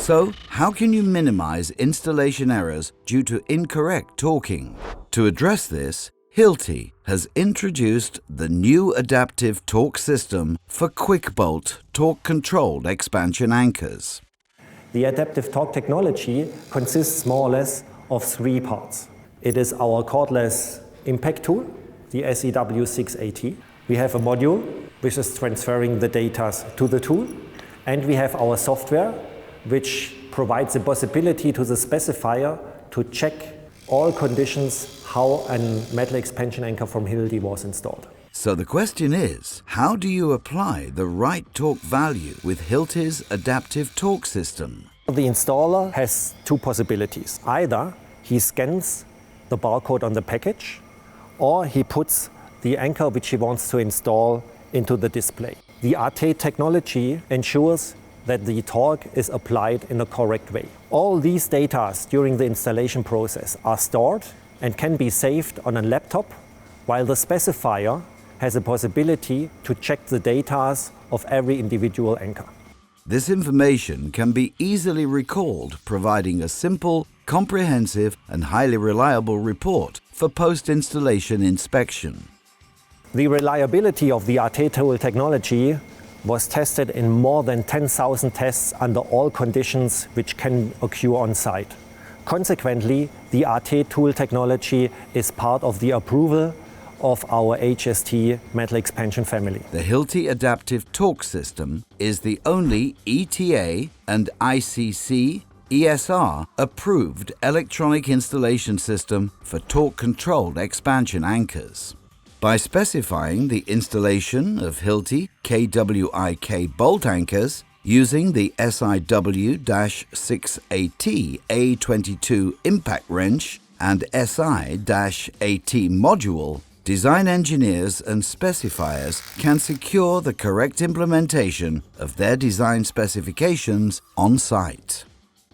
So, how can you minimize installation errors due to incorrect torquing? To address this, Hilti has introduced the new adaptive torque system for quick-bolt torque-controlled expansion anchors. The adaptive torque technology consists more or less of 3 parts. It is our cordless impact tool, the SEW680. We have a module which is transferring the data to the tool, and we have our software which provides the possibility to the specifier to check all conditions how a metal expansion anchor from Hilti was installed. So the question is, how do you apply the right torque value with Hilti's adaptive torque system? The installer has 2 possibilities. Either he scans the barcode on the package, or he puts the anchor which he wants to install into the display. The AT technology ensures that the torque is applied in a correct way. All these data during the installation process are stored and can be saved on a laptop, while the specifier has a possibility to check the data of every individual anchor. This information can be easily recalled, providing a simple, comprehensive and highly reliable report for post-installation inspection. The reliability of the AT tool technology was tested in more than 10,000 tests under all conditions which can occur on site. Consequently, the AT tool technology is part of the approval of our HST metal expansion family. The Hilti Adaptive Torque System is the only ETA and ICC ESR approved electronic installation system for torque-controlled expansion anchors. By specifying the installation of Hilti KWIK bolt anchors using the SIW-6AT A22 impact wrench and SI-AT module, design engineers and specifiers can secure the correct implementation of their design specifications on site.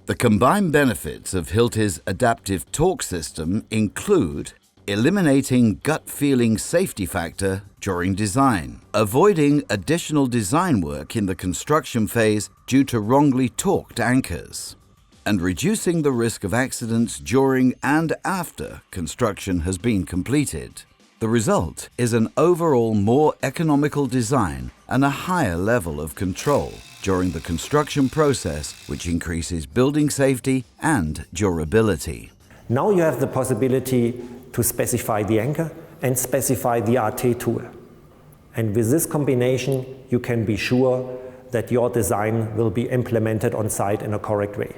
The combined benefits of Hilti's adaptive torque system include eliminating gut-feeling safety factor during design, avoiding additional design work in the construction phase due to wrongly torqued anchors, and reducing the risk of accidents during and after construction has been completed. The result is an overall more economical design and a higher level of control during the construction process, which increases building safety and durability. Now you have the possibility to specify the anchor and specify the AT tool. And with this combination, you can be sure that your design will be implemented on site in a correct way.